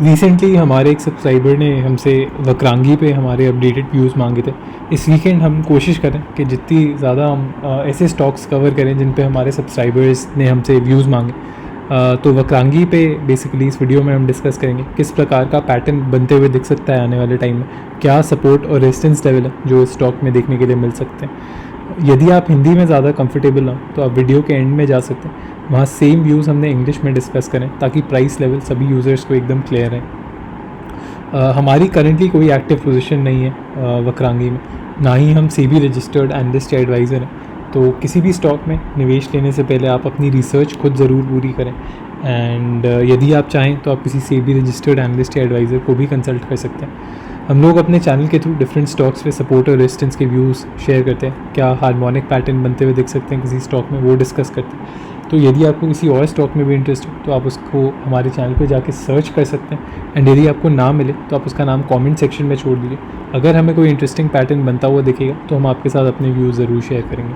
Recently हमारे एक subscriber ने हमसे वक्रांगी पे हमारे अपडेटेड व्यूज़ मांगे थे। इस वीकेंड हम कोशिश करें कि जितनी ज़्यादा हम ऐसे स्टॉक्स कवर करें जिन पे हमारे सब्सक्राइबर्स ने हमसे व्यूज़ मांगे। तो वक्रांगी पे बेसिकली इस वीडियो में हम डिस्कस करेंगे किस प्रकार का पैटर्न बनते हुए दिख सकता है आने वाले टाइम में, क्या सपोर्ट और रेजिस्टेंस लेवल है जो इस स्टॉक में देखने के लिए मिल सकते हैं। यदि आप हिंदी में ज़्यादा कंफर्टेबल हो तो आप वीडियो के एंड में जा सकते हैं, वहाँ सेम व्यूज़ हमने इंग्लिश में डिस्कस करें ताकि प्राइस लेवल सभी यूज़र्स को एकदम क्लियर है। हमारी करंटली कोई एक्टिव पोजीशन नहीं है वक्रांगी में, ना ही हम सेबी रजिस्टर्ड एनालिस्ट या एडवाइज़र हैं। तो किसी भी स्टॉक में निवेश लेने से पहले आप अपनी रिसर्च खुद ज़रूर पूरी करें। एंड यदि आप चाहें तो आप किसी सेबी रजिस्टर्ड एनालिस्ट या एडवाइज़र को भी कंसल्ट कर सकते हैं। हम लोग अपने चैनल के थ्रू डिफरेंट स्टॉक्स पे सपोर्ट और रेजिस्टेंस के व्यूज़ शेयर करते हैं, क्या हार्मोनिक पैटर्न बनते हुए दिख सकते हैं किसी स्टॉक में, वो डिस्कस करते हैं। तो यदि आपको किसी और स्टॉक में भी इंटरेस्ट हो तो आप उसको हमारे चैनल पे जाके सर्च कर सकते हैं। एंड यदि आपको ना मिले तो आप उसका नाम कमेंट सेक्शन में छोड़ दीजिए। अगर हमें कोई इंटरेस्टिंग पैटर्न बनता हुआ दिखेगा तो हम आपके साथ अपने व्यूज़ ज़रूर शेयर करेंगे।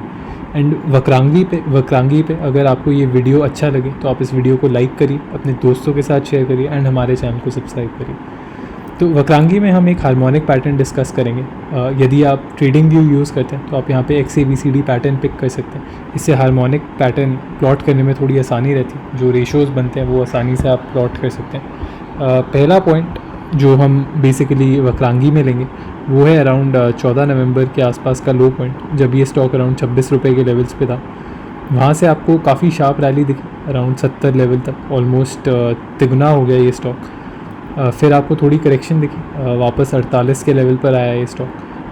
एंड वक्रांगी पे अगर आपको ये वीडियो अच्छा लगे तो आप इस वीडियो को लाइक करिए, अपने दोस्तों के साथ शेयर करिए एंड हमारे चैनल को सब्सक्राइब करिए। तो वक्रांगी में हम एक हार्मोनिक पैटर्न डिस्कस करेंगे। यदि आप ट्रेडिंग व्यू यूज़ करते हैं तो आप यहाँ पे XABCD पैटर्न पिक कर सकते हैं। इससे हार्मोनिक पैटर्न प्लॉट करने में थोड़ी आसानी रहती है, जो रेशोज़ बनते हैं वो आसानी से आप प्लॉट कर सकते हैं। पहला पॉइंट जो हम बेसिकली वक्रांगी में लेंगे वो है अराउंड 14 नवंबर के आसपास का लो पॉइंट, जब ये स्टॉक अराउंड 26 रुपये के लेवल्स पे था। वहाँ से आपको काफ़ी शार्प रैली दिखी अराउंड 70 लेवल तक, ऑलमोस्ट तिगुना हो गया ये स्टॉक। फिर आपको थोड़ी करेक्शन दिखी, वापस 48 के लेवल पर आया ये स्टॉक।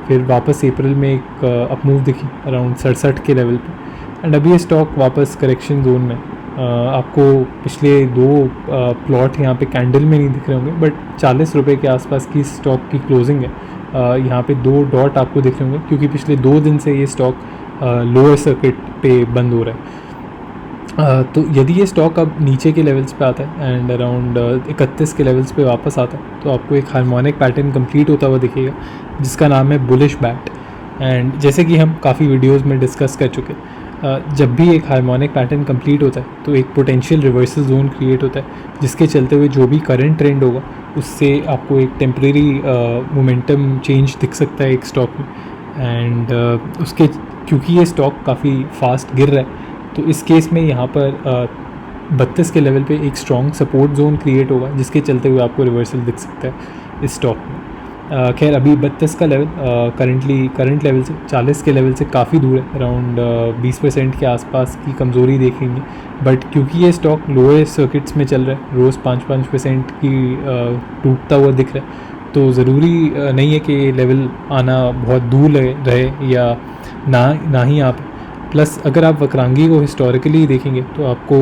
फिर वापस अप्रैल में एक अप मूव दिखी अराउंड 67 के लेवल पे। एंड अभी ये स्टॉक वापस करेक्शन जोन में। आपको पिछले दो प्लॉट यहाँ पे कैंडल में नहीं दिख रहे होंगे, बट 40 रुपये के आसपास की स्टॉक की क्लोजिंग है। यहाँ पे 2 डॉट आपको दिख रहे होंगे क्योंकि पिछले 2 दिन से ये स्टॉक लोअर सर्किट पे बंद हो रहा है। तो यदि ये स्टॉक अब नीचे के लेवल्स पे आता है एंड अराउंड 31 के लेवल्स पे वापस आता है तो आपको एक हार्मोनिक पैटर्न कंप्लीट होता हुआ दिखेगा जिसका नाम है बुलिश बैट। एंड जैसे कि हम काफ़ी वीडियोस में डिस्कस कर चुके, जब भी एक हार्मोनिक पैटर्न कंप्लीट होता है तो एक पोटेंशियल रिवर्सल जोन क्रिएट होता है जिसके चलते हुए जो भी करंट ट्रेंड होगा उससे आपको एक टेम्प्रेरी मोमेंटम चेंज दिख सकता है एक स्टॉक में। एंड उसके क्योंकि ये स्टॉक काफ़ी फास्ट गिर रहा है तो इस केस में यहाँ पर 32 के लेवल पे एक स्ट्रॉन्ग सपोर्ट जोन क्रिएट होगा जिसके चलते हुए आपको रिवर्सल दिख सकता है इस स्टॉक में। खैर अभी 32 का लेवल करंट लेवल से 40 के लेवल से काफ़ी दूर है, अराउंड 20% के आसपास की कमज़ोरी देखेंगे। बट क्योंकि ये स्टॉक लोअर सर्किट्स में चल रहा है, रोज़ 5% की टूटता हुआ दिख रहा है, तो ज़रूरी नहीं है कि ये लेवल आना बहुत दूर रहे या ना ही आप। प्लस अगर आप वक्रांगी को हिस्टोरिकली देखेंगे तो आपको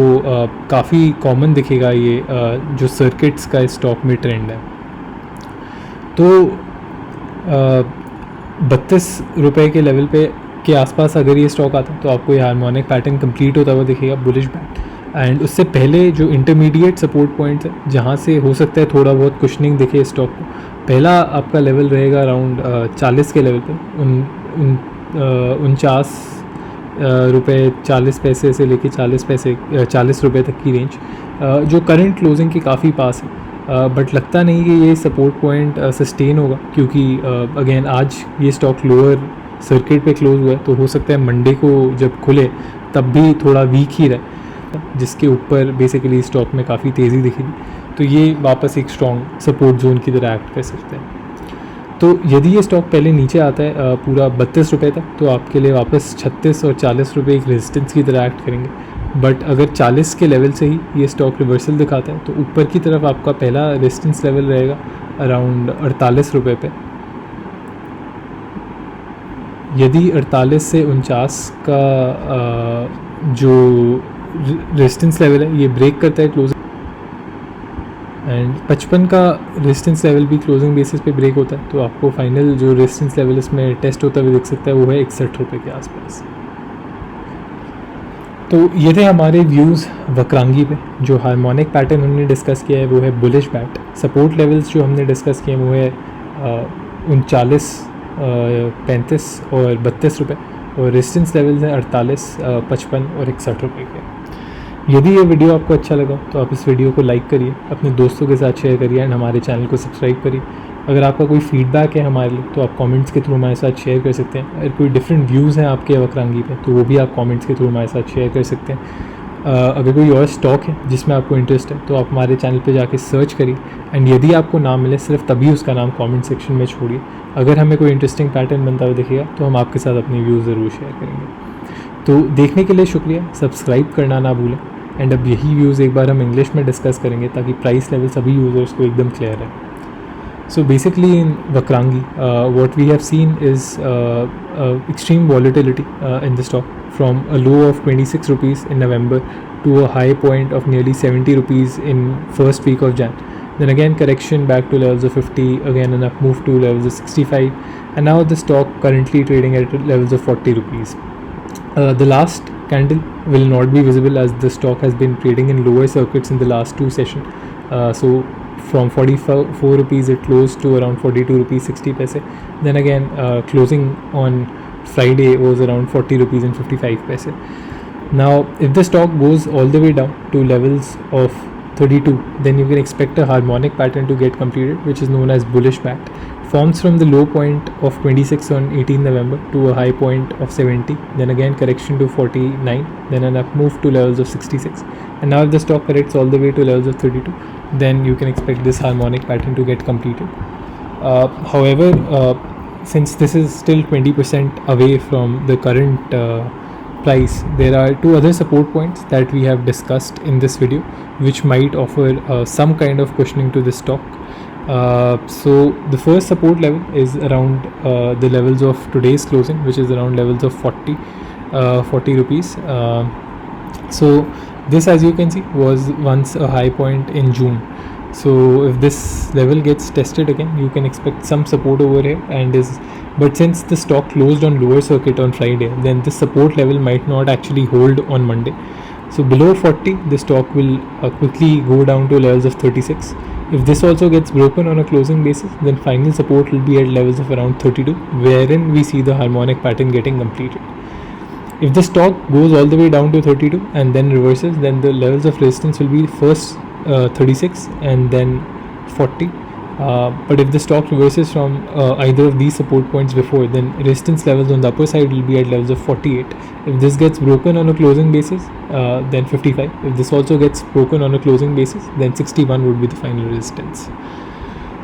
काफ़ी कॉमन दिखेगा ये जो सर्किट्स का स्टॉक में ट्रेंड है। तो 32 रुपये के लेवल पे के आसपास अगर ये स्टॉक आता है तो आपको ये हार्मोनिक पैटर्न कंप्लीट होता हुआ दिखेगा बुलिश बैट। एंड उससे पहले जो इंटरमीडिएट सपोर्ट पॉइंट्स है जहाँ से हो सकता है थोड़ा बहुत कुशनिंग दिखे स्टॉक को, पहला आपका लेवल रहेगा अराउंड 40 के लेवल पे, 49 रुपये 40 पैसे से लेके 40 रुपये तक की रेंज, जो करंट क्लोजिंग के काफ़ी पास है। बट लगता नहीं कि ये सपोर्ट पॉइंट सस्टेन होगा क्योंकि अगेन आज ये स्टॉक लोअर सर्किट पे क्लोज हुआ है, तो हो सकता है मंडे को जब खुले तब भी थोड़ा वीक ही रहे, जिसके ऊपर बेसिकली स्टॉक में काफ़ी तेज़ी दिखेगी, तो ये वापस एक स्ट्रॉन्ग सपोर्ट जोन की तरह एक्ट कर सकते हैं। तो यदि ये स्टॉक पहले नीचे आता है पूरा 32 रुपये तक तो आपके लिए वापस 36 और 40 रुपये एक रेजिस्टेंस की तरह एक्ट करेंगे। बट अगर 40 के लेवल से ही ये स्टॉक रिवर्सल दिखाता है तो ऊपर की तरफ आपका पहला रेजिस्टेंस लेवल रहेगा अराउंड 48 रुपये पे। यदि 48 से 49 का जो रेजिस्टेंस लेवल है ये ब्रेक करता है क्लोजिंग, एंड 55 का रेजिस्टेंस लेवल भी क्लोजिंग बेसिस पे ब्रेक होता है, तो आपको फाइनल जो रेजिस्टेंस लेवल इसमें टेस्ट होता हुआ दिख सकता है वो है 61 रुपये के आसपास। तो ये थे हमारे व्यूज़ वक्रांगी पे। जो हार्मोनिक पैटर्न हमने डिस्कस किया है वो है बुलिश बैट। सपोर्ट लेवल्स जो हमने डिस्कस किए हैं वो है 39, 35 और 32 रुपये, और रेजिस्टेंस लेवल्स हैं 48, 55 और 61 रुपये के। यदि ये वीडियो आपको अच्छा लगा तो आप इस वीडियो को लाइक करिए, अपने दोस्तों के साथ शेयर करिए एंड हमारे चैनल को सब्सक्राइब करिए। अगर आपका कोई फीडबैक है हमारे लिए तो आप कमेंट्स के थ्रू हमारे साथ शेयर कर सकते हैं। अगर कोई डिफरेंट व्यूज़ हैं आपके वक्रांगी पे तो वो भी आप कमेंट्स के थ्रू हमारे साथ शेयर कर सकते हैं। अगर कोई और स्टॉक है जिसमें आपको इंटरेस्ट है तो आप हमारे चैनल पे जाके सर्च करिए एंड यदि आपको नाम मिले सिर्फ तभी उसका नाम कमेंट सेक्शन में छोड़िए। अगर हमें कोई इंटरेस्टिंग पैटर्न बनता हुआ दिखेगा तो हम आपके साथ अपने व्यूज़ ज़रूर शेयर करेंगे। तो देखने के लिए शुक्रिया, सब्सक्राइब करना ना भूलें एंड अब यही व्यूज़ एक बार हम इंग्लिश में डिस्कस करेंगे ताकि प्राइस लेवल सभी यूज़र्स को एकदम क्लियर है। So basically in Vakrangi, what we have seen is extreme volatility in the stock from a low of 26 rupees in November to a high point of nearly 70 rupees in first week of Jan. Then again correction back to levels of 50, again an up move to levels of 65, and now the stock currently trading at levels of 40 rupees. The last candle will not be visible as the stock has been trading in lower circuits in the last two sessions. So from 44 rupees it closed to around 42 rupees 60 paise. Then again closing on Friday was around 40 rupees and 55 paise. Now if the stock goes all the way down to levels of 32, then you can expect a harmonic pattern to get completed, which is known as bullish bat. Forms from the low point of 26 on 18 November to a high point of 70, then again correction to 49, then an up move to levels of 66, and now if the stock corrects all the way to levels of 32, then you can expect this harmonic pattern to get completed. However, since this is still 20% away from the current price, there are two other support points that we have discussed in this video which might offer some kind of cushioning to the stock. So the first support level is around the levels of today's closing, which is around levels of 40 rupees. So this, as you can see, was once a high point in June. So if this level gets tested again, you can expect some support over here, but since the stock closed on lower circuit on Friday, then this support level might not actually hold on Monday. So below 40, the stock will quickly go down to levels of 36. If this also gets broken on a closing basis, then final support will be at levels of around 32, wherein we see the harmonic pattern getting completed. If the stock goes all the way down to 32 and then reverses, then the levels of resistance will be first 36 and then 40. But if the stock reverses from either of these support points before, then resistance levels on the upper side will be at levels of 48. If this gets broken on a closing basis, then 55. If this also gets broken on a closing basis, then 61 would be the final resistance.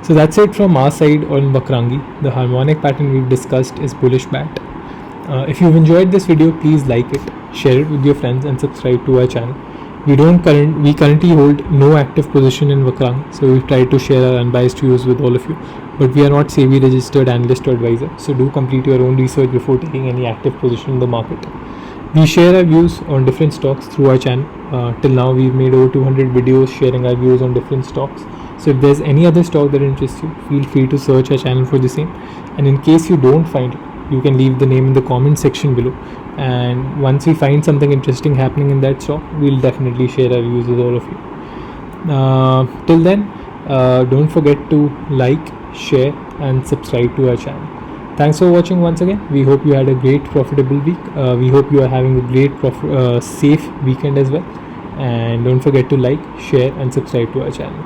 So that's it from our side on Vakrangi. The harmonic pattern we've discussed is bullish bat. If you've enjoyed this video, please like it, share it with your friends and subscribe to our channel. We currently hold no active position in Vakrangi, so we've tried to share our unbiased views with all of you, but we are not SEBI registered analyst or advisor, so do complete your own research before taking any active position in the market. We share our views on different stocks through our channel. Till now we've made over 200 videos sharing our views on different stocks. So if there's any other stock that interests you, feel free to search our channel for the same, and in case you don't find it, you can leave the name in the comment section below, and once we find something interesting happening in that stock, we'll definitely share our views with all of you. Till then, don't forget to like, share and subscribe to our channel. Thanks for watching once again. We hope you had a great profitable week. We hope you are having a great safe weekend as well, and don't forget to like, share and subscribe to our channel.